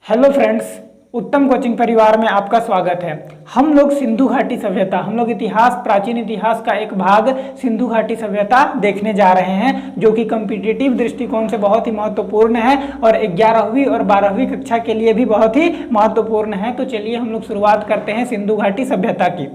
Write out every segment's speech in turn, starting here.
Hello friends, उत्तम coaching परिवार में आपका स्वागत है। हम लोग सिंधु घाटी सभ्यता, हम लोग इतिहास, प्राचीन इतिहास का एक भाग सिंधु घाटी सभ्यता देखने जा रहे हैं, जो कि कॉम्पिटिटिव दृष्टिकोण से बहुत ही महत्वपूर्ण है और 11वीं और 12वीं कक्षा के लिए भी बहुत ही महत्वपूर्ण है। तो चलिए हम लोग शुरुआत करते हैं सिंधु घाटी सभ्यता की।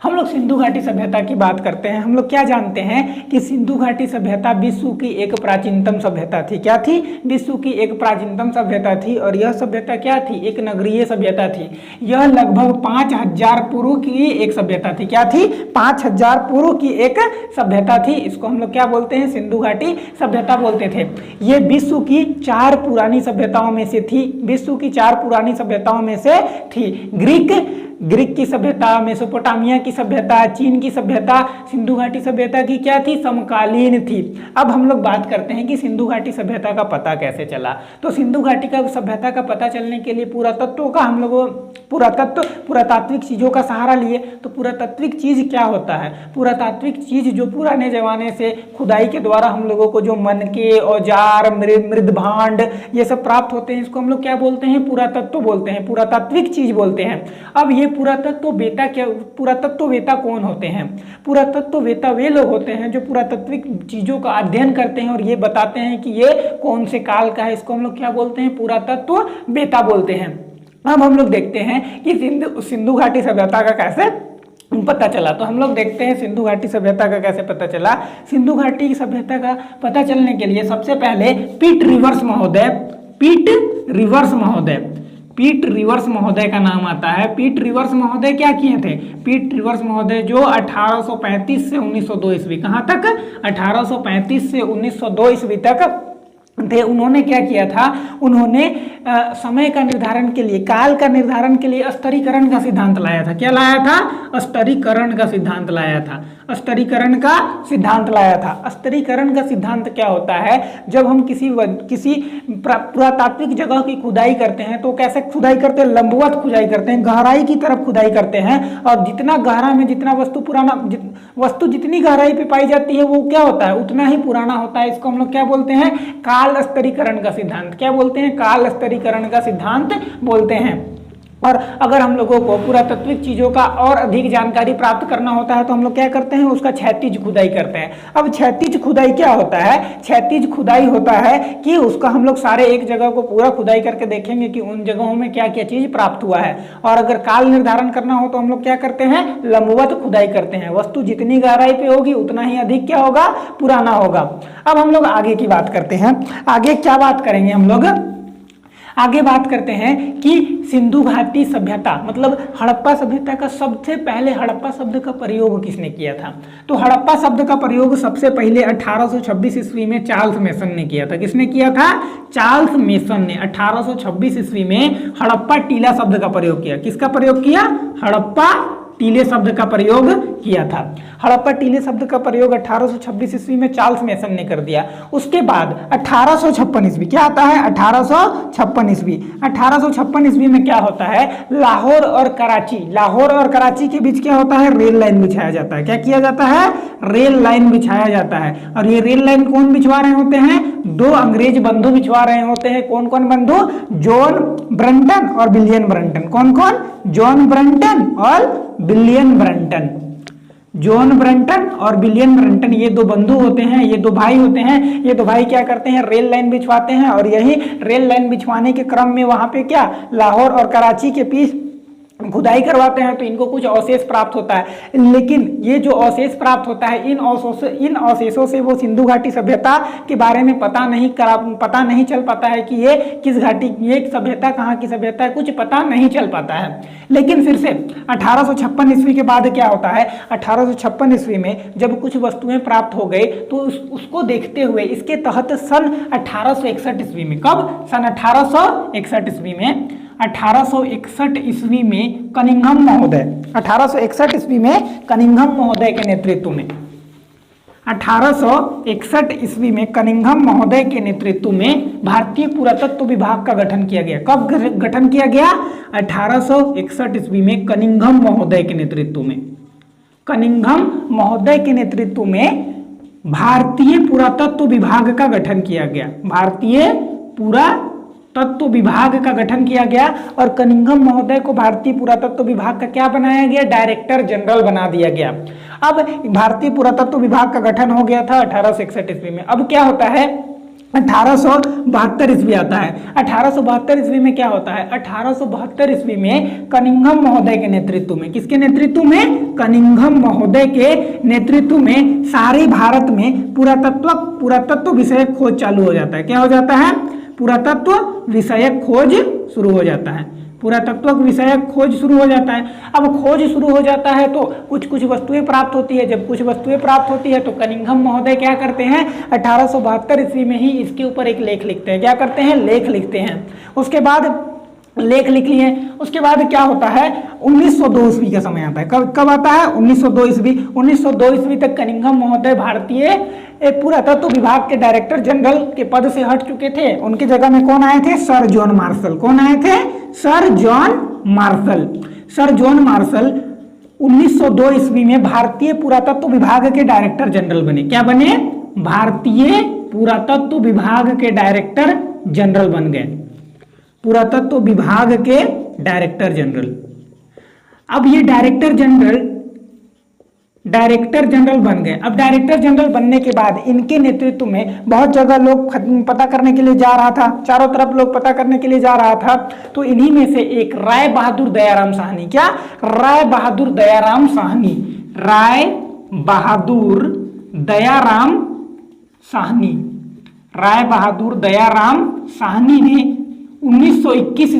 हम लोग सिंधु घाटी सभ्यता की बात करते हैं। हम लोग क्या जानते हैं कि सिंधु घाटी सभ्यता विश्व की एक प्राचीनतम सभ्यता थी। क्या थी? विश्व की एक प्राचीनतम सभ्यता थी। और यह सभ्यता क्या थी? एक नगरीय सभ्यता थी। यह लगभग 5000 पूर्व की एक सभ्यता थी। क्या थी? 5000 पूर्व की एक सभ्यता थी। इसको हम लोग क्या बोलते हैं? सिंधु घाटी सभ्यता बोलते थे। ये विश्व की 4 पुरानी सभ्यताओं में से थी। विश्व की 4 पुरानी सभ्यताओं में से थी। ग्रीक की सभ्यता, मेसोपोटामिया की सभ्यता, चीन की सभ्यता, सिंधु घाटी सभ्यता की क्या थी? समकालीन थी। अब हम लोग बात करते हैं कि सिंधु घाटी सभ्यता का पता कैसे चला। तो सिंधु घाटी का सभ्यता का पता चलने के लिए पुरातत्व का हम लोग पुरातात्विक चीजों का सहारा लिए। तो पुरातात्विक चीज क्या होता है? पुरातात्विक चीज जो पुराने जमाने से खुदाई के द्वारा हम लोगों को जो मनके, औजार, मृदभांड ये सब प्राप्त होते हैं, इसको हम लोग क्या बोलते हैं? पुरातत्व बोलते हैं, पुरातात्विक चीज बोलते हैं। अब ये पुरातत्ववेता कौन होते हैं? पुरातत्ववेता वे लोग होते हैं जो पुरातात्विक चीजों का अध्ययन करते हैं और ये बताते हैं कि ये कौन से काल का है। इसको हम लोग क्या बोलते हैं? पुरातत्ववेता बोलते हैं। अब हम लोग देखते हैं कि सिंधु घाटी सभ्यता का कैसे पता चला। तो हम लोग देखते हैं सिंधु घाटी सभ्यता का कैसे पता चला। सिंधु घाटी सभ्यता का पता चलने के लिए सबसे पहले पीट रिवर्स महोदय का नाम आता है। पीट रिवर्स महोदय क्या किए थे? पीट रिवर्स महोदय जो 1835 से 1902 ईस्वी, कहाँ तक? 1835 से 1902 ईस्वी तक थे। उन्होंने क्या किया था? उन्होंने समय का निर्धारण के लिए, काल का निर्धारण के लिए स्तरीकरण का सिद्धांत लाया था। क्या लाया था? स्तरीकरण का सिद्धांत लाया था। स्तरीकरण का सिद्धांत लाया था। स्तरीकरण का सिद्धांत क्या होता है? जब हम किसी पुरातात्विक जगह की खुदाई करते हैं तो कैसे खुदाई करते हैं? लंबवत खुदाई करते हैं, गहराई की तरफ खुदाई करते हैं। और जितना गहरा में जितना वस्तु जितनी गहराई पे पाई जाती है वो क्या होता है? उतना ही पुराना होता है। इसको हम लोग क्या बोलते हैं? काल स्तरीकरण का सिद्धांत। क्या बोलते हैं? काल स्तरीकरण का सिद्धांत बोलते हैं। और अगर हम लोगों को पुरातात्विक चीजों का और अधिक जानकारी प्राप्त करना होता है तो हम लोग क्या करते हैं? उसका क्षैतिज खुदाई करते हैं। अब क्षैतिज खुदाई क्या होता है? क्षैतिज खुदाई होता है कि उसका हम लोग सारे एक जगह को पूरा खुदाई करके देखेंगे कि उन जगहों में क्या क्या चीज प्राप्त हुआ है। और अगर काल निर्धारण करना हो तो हम लोग क्या करते हैं? लंबवत खुदाई करते हैं। वस्तु जितनी गहराई पे होगी उतना ही अधिक क्या होगा? पुराना होगा। अब हम लोग आगे की बात करते हैं। आगे क्या बात करेंगे हम लोग? आगे बात करते हैं कि सिंधु घाटी सभ्यता मतलब हड़प्पा सभ्यता का सबसे पहले हड़प्पा शब्द का प्रयोग किसने किया था? तो हड़प्पा शब्द का प्रयोग सबसे पहले 1826 ईस्वी में चार्ल्स मेसन ने किया था। किसने किया था? चार्ल्स मेसन ने 1826 ईस्वी में हड़प्पा टीला शब्द का प्रयोग किया। किसका प्रयोग किया? हड़प्पा टीले शब्द का प्रयोग किया था। हड़प्पा टीले शब्द का प्रयोग 1826 ईस्वी में चार्ल्स मेसन ने कर दिया। उसके बाद 1856 ईस्वी क्या आता है? 1856 ईस्वी। 1856 ईस्वी में क्या होता है? लाहौर और कराची के बीच क्या होता है? रेल लाइन बिछाया जाता है। क्या किया जाता है? रेल लाइन बिछाया जाता है। और ये रेल लाइन कौन बिछवा रहे होते हैं? 2 अंग्रेज बंधु बिछवा रहे होते हैं। कौन कौन बंधु? जॉन ब्रंटन और विलियम ब्रंटन। कौन कौन? जॉन ब्रंटन और विलियम ब्रंटन। जॉन ब्रंटन और विलियम ब्रंटन ये 2 बंधु होते हैं, ये 2 भाई होते हैं। ये 2 भाई क्या करते हैं? रेल लाइन बिछवाते हैं। और यही रेल लाइन बिछवाने के क्रम में वहां पे क्या लाहौर और कराची के बीच खुदाई करवाते हैं तो इनको कुछ अवशेष प्राप्त होता है। लेकिन ये जो अवशेष प्राप्त होता है इन अवशेषों से वो सिंधु घाटी सभ्यता के बारे में पता नहीं चल पाता है कि ये किस घाटी, ये सभ्यता कहाँ की सभ्यता है, कुछ पता नहीं चल पाता है। लेकिन फिर से 1856 ईस्वी के बाद क्या होता है? 1856 ईस्वी में जब कुछ वस्तुएं प्राप्त हो गई तो उसको देखते हुए इसके तहत सन 1861 ईस्वी में, कब? सन 1861 ईस्वी में 1861 ईस्वी में कनिंघम महोदय 1861 ईस्वी में कनिंघम महोदय के नेतृत्व में 1861 ईस्वी में कनिंघम महोदय के नेतृत्व में भारतीय पुरातत्व विभाग का गठन किया गया। कब गठन किया गया? 1861 ईस्वी में कनिंघम महोदय के नेतृत्व में। कनिंघम महोदय के नेतृत्व में भारतीय पुरातत्व विभाग का गठन किया गया। भारतीय पुरातत्व तत्व विभाग का गठन किया गया और कनिंघम महोदय को भारतीय पुरातत्व विभाग का क्या बनाया गया, डायरेक्टर जनरल बना दिया गया। अब भारतीय पुरातत्व विभाग का गठन हो गया था 1861 ईस्वी में। अब क्या होता है, 1872 ईस्वी आता है। 1872 ईस्वी में क्या होता है, 1872 ईस्वी में कनिंघम महोदय के नेतृत्व में, किसके नेतृत्व में, कनिंघम महोदय के नेतृत्व में सारे भारत में पुरातत्व विषयक खोज चालू हो जाता है। क्या हो जाता है, पुरातत्व विषयक खोज शुरू हो जाता है। पुरातत्व विषयक खोज शुरू हो जाता है। अब खोज शुरू हो जाता है तो कुछ कुछ वस्तुएं प्राप्त होती है। जब कुछ वस्तुएं प्राप्त होती है तो कनिंघम महोदय क्या करते हैं, 1872 ईस्वी में ही इसके ऊपर एक लेख लिखते हैं। क्या करते हैं, लेख लिखते हैं। उसके बाद लेख लिख लिए, उसके बाद क्या होता है, 1902 ईस्वी का समय आता है। कब आता है, 1902 ईस्वी। 1902 ईस्वी तक कनिंघम महोदय भारतीय पुरातत्व विभाग के डायरेक्टर जनरल के पद से हट चुके थे। उनकी जगह में कौन आए थे, सर जॉन मार्शल। कौन आए थे, sir John Marshall. Sir John Marshall 1902 ईस्वी में भारतीय पुरातत्व विभाग के डायरेक्टर जनरल बने। क्या बने, भारतीय पुरातत्व विभाग के डायरेक्टर जनरल बन गए, पुरातत्व विभाग के डायरेक्टर जनरल। अब ये डायरेक्टर जनरल बन गए। अब डायरेक्टर जनरल बनने के बाद इनके नेतृत्व में बहुत जगह लोग पता करने के लिए जा रहा था, चारों तरफ लोग पता करने के लिए जा रहा था। तो इन्हीं में से एक राय बहादुर दयाराम साहनी, क्या, राय बहादुर दयाराम साहनी, राय बहादुर दयाराम साहनी, राय बहादुर दयाराम साहनी ने 1921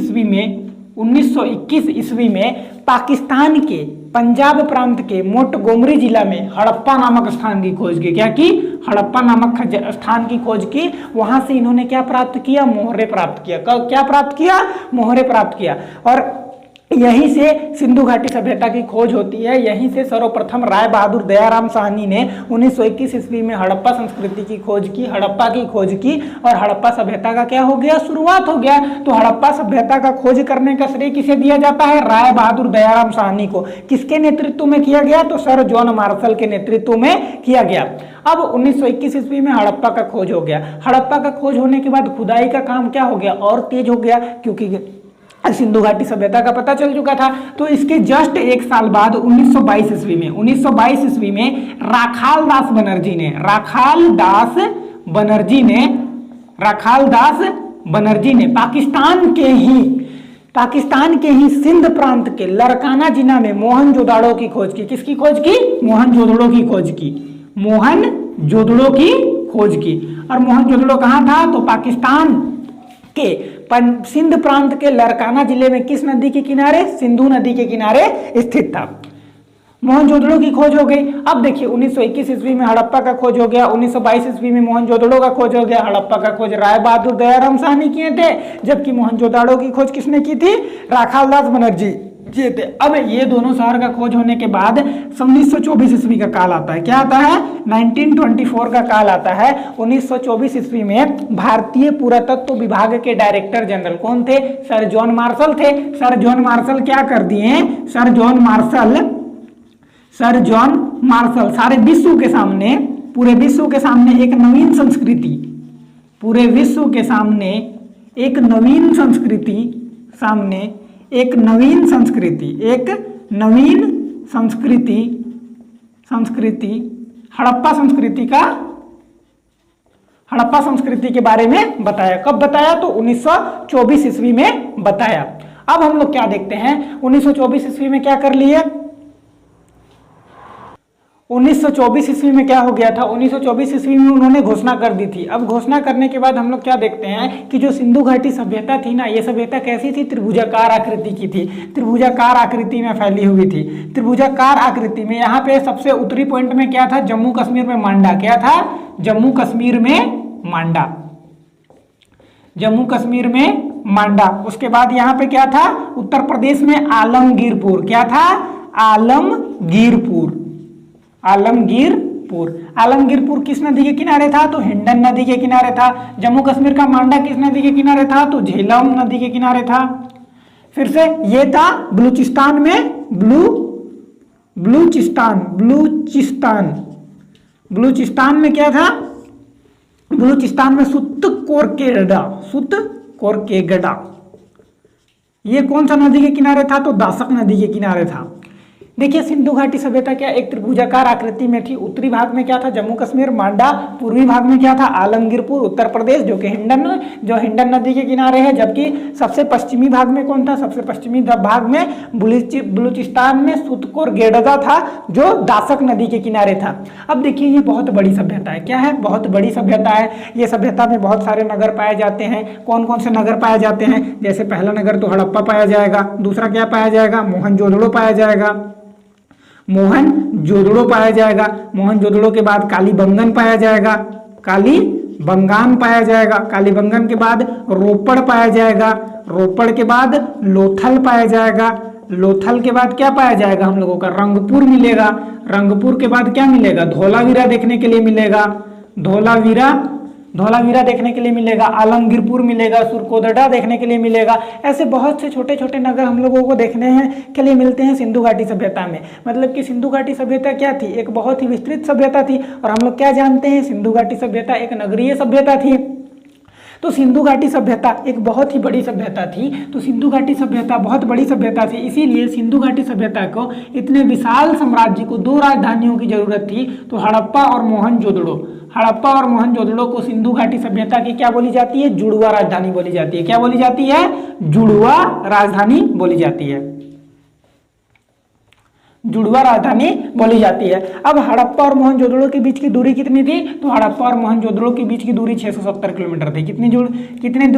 ईस्वी में पाकिस्तान के पंजाब प्रांत के मोंटगोमरी जिला में हड़प्पा नामक स्थान की खोज की। क्या की, हड़प्पा नामक स्थान की खोज की। वहां से इन्होंने क्या प्राप्त किया, मोहरे प्राप्त किया। क्या प्राप्त किया, मोहरे प्राप्त किया। और यहीं से सिंधु घाटी सभ्यता की खोज होती है। यहीं से सर्वप्रथम राय बहादुर दयाराम साहनी ने 1921 ईस्वी में हड़प्पा संस्कृति की खोज की, हड़प्पा की खोज की और हड़प्पा सभ्यता का क्या हो गया, शुरुआत हो गया। तो हड़प्पा सभ्यता का खोज करने का श्रेय किसे दिया जाता है, राय बहादुर दयाराम साहनी को। किसके नेतृत्व में किया गया, तो सर जॉन मार्शल के नेतृत्व में किया गया। अब 1921 ईस्वी में हड़प्पा का खोज हो गया। हड़प्पा का खोज होने के बाद खुदाई का काम क्या हो गया, और तेज हो गया, क्योंकि सिंधु घाटी सभ्यता का पता चल चुका था। तो इसके जस्ट एक साल बाद 1922 ईस्वी में राखाल दास बनर्जी ने पाकिस्तान के ही सिंध प्रांत के लरकाना जिला में मोहनजोदाड़ो की खोज की। किसकी खोज की, मोहनजोदड़ो की खोज की, मोहनजोदड़ो की खोज की। और मोहनजोदड़ो कहाँ था, तो पाकिस्तान के सिंध प्रांत के लरकाना जिले में किस नदी के किनारे, सिंधु नदी के किनारे स्थित था। मोहनजोदड़ो की खोज हो गई। अब देखिए 1921 ईस्वी में हड़प्पा का खोज हो गया, 1922 ईस्वी में मोहनजोदड़ो का खोज हो गया। हड़प्पा का खोज राय बहादुर दयाराम साहनी किए थे, जबकि मोहनजोदड़ो की खोज किसने की थी, राखाल दास बनर्जी जी थे। अब ये दोनों शहर का खोज होने के बाद 1924 ईस्वी का काल आता है। क्या आता है, 1924 का काल आता है। 1924 ईस्वी में भारतीय पुरातत्व विभाग के डायरेक्टर जनरल कौन थे, सर जॉन मार्शल थे। सर जॉन मार्शल क्या कर दिए, सर जॉन मार्शल सारे विश्व के सामने, पूरे विश्व के सामने एक नवीन संस्कृति, पूरे विश्व के सामने एक नवीन संस्कृति हड़प्पा संस्कृति के बारे में बताया। कब बताया, तो 1924 ईस्वी में बताया। अब हम लोग क्या देखते हैं, 1924 ईस्वी में क्या कर लिए, 1924 ईस्वी में क्या हो गया था, 1924 ईस्वी में उन्होंने घोषणा कर दी थी। अब घोषणा करने के बाद हम लोग क्या देखते हैं कि जो सिंधु घाटी सभ्यता थी ना, ये सभ्यता कैसी थी, त्रिभुजाकार आकृति की थी, त्रिभुजाकार आकृति में फैली हुई थी। त्रिभुजाकार आकृति में यहाँ पे सबसे उत्तरी पॉइंट में क्या था, जम्मू कश्मीर में मांडा। क्या था, जम्मू कश्मीर में मांडा। उसके बाद यहाँ पे क्या था, उत्तर प्रदेश में आलमगीरपुर। क्या था, आलमगीरपुर किस नदी के किनारे था, तो हिंडन नदी के किनारे था। जम्मू कश्मीर का मांडा किस नदी के किनारे था, तो झेलम नदी के किनारे था। फिर से ये था बलूचिस्तान में, बलूचिस्तान में क्या था, बलूचिस्तान में सुत्तकोरकेडा कोरकेगड़ा। ये कौन सा नदी के किनारे था? तो दासक नदी के किनारे था। देखिए सिंधु घाटी सभ्यता क्या एक त्रिभुजाकार आकृति में थी। उत्तरी भाग में क्या था? जम्मू कश्मीर मांडा। पूर्वी भाग में क्या था? आलमगीरपुर उत्तर प्रदेश, जो कि हिंडन नदी के किनारे है। जबकि सबसे पश्चिमी भाग में कौन था? सबसे पश्चिमी भाग में बलूचिस्तान में सुतकोरगेडा था, जो दासक नदी के किनारे था। अब देखिए ये बहुत बड़ी सभ्यता है। क्या है? बहुत बड़ी सभ्यता है। ये सभ्यता में बहुत सारे नगर पाए जाते हैं। कौन कौन से नगर पाए जाते हैं? जैसे पहला नगर तो हड़प्पा पाया जाएगा। दूसरा क्या पाया जाएगा? मोहनजोदड़ो पाया जाएगा। मोहनजोदड़ो पाया जाएगा। मोहनजोदड़ो के बाद कालीबंगन पाया जाएगा। कालीबंगान पाया जाएगा। कालीबंगन के बाद रोपड़ पाया जाएगा। रोपड़ के बाद लोथल पाया जाएगा। लोथल के बाद क्या पाया जाएगा? हम लोगों का रंगपुर मिलेगा। रंगपुर के बाद क्या मिलेगा? धौलावीरा देखने के लिए मिलेगा। धौलावीरा देखने के लिए मिलेगा। आलमगीरपुर मिलेगा। सुरकोदड़ा देखने के लिए मिलेगा। ऐसे बहुत से छोटे छोटे नगर हम लोगों को देखने के लिए मिलते हैं सिंधु घाटी सभ्यता में। मतलब कि सिंधु घाटी सभ्यता क्या थी? एक बहुत ही विस्तृत सभ्यता थी। और हम लोग क्या जानते हैं? सिंधु घाटी सभ्यता एक नगरीय सभ्यता थी। तो सिंधु घाटी सभ्यता एक बहुत ही बड़ी सभ्यता थी। तो सिंधु घाटी सभ्यता बहुत बड़ी सभ्यता थी, इसीलिए सिंधु घाटी सभ्यता को इतने विशाल साम्राज्य को दो राजधानियों की जरूरत थी। तो हड़प्पा और मोहनजोदड़ो को सिंधु घाटी सभ्यता की क्या बोली जाती है? जुड़वा राजधानी बोली जाती है। क्या बोली जाती है? जुड़वा राजधानी बोली जाती है। जुड़वा राजधानी बोली जाती है। अब हड़प्पा और मोहनजोदड़ो के बीच की दूरी कितनी थी? तो हड़प्पा और मोहनजोदड़ो के बीच की दूरी 670 किलोमीटर थी। कितनी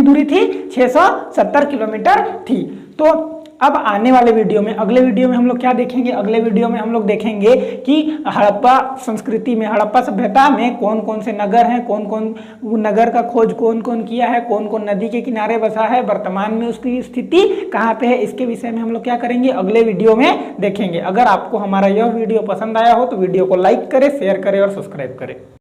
दूरी थी? 670 किलोमीटर थी। तो अब आने वाले वीडियो में, अगले वीडियो में हम लोग क्या देखेंगे? अगले वीडियो में हम लोग देखेंगे कि हड़प्पा संस्कृति में, हड़प्पा सभ्यता में कौन कौन से नगर हैं, कौन कौन नगर का खोज कौन कौन किया है, कौन कौन नदी के किनारे बसा है, वर्तमान में उसकी स्थिति कहाँ पे है, इसके विषय में हम लोग क्या करेंगे? अगले वीडियो में देखेंगे। अगर आपको हमारा यह वीडियो पसंद आया हो तो वीडियो को लाइक करें, शेयर करें और सब्सक्राइब करें।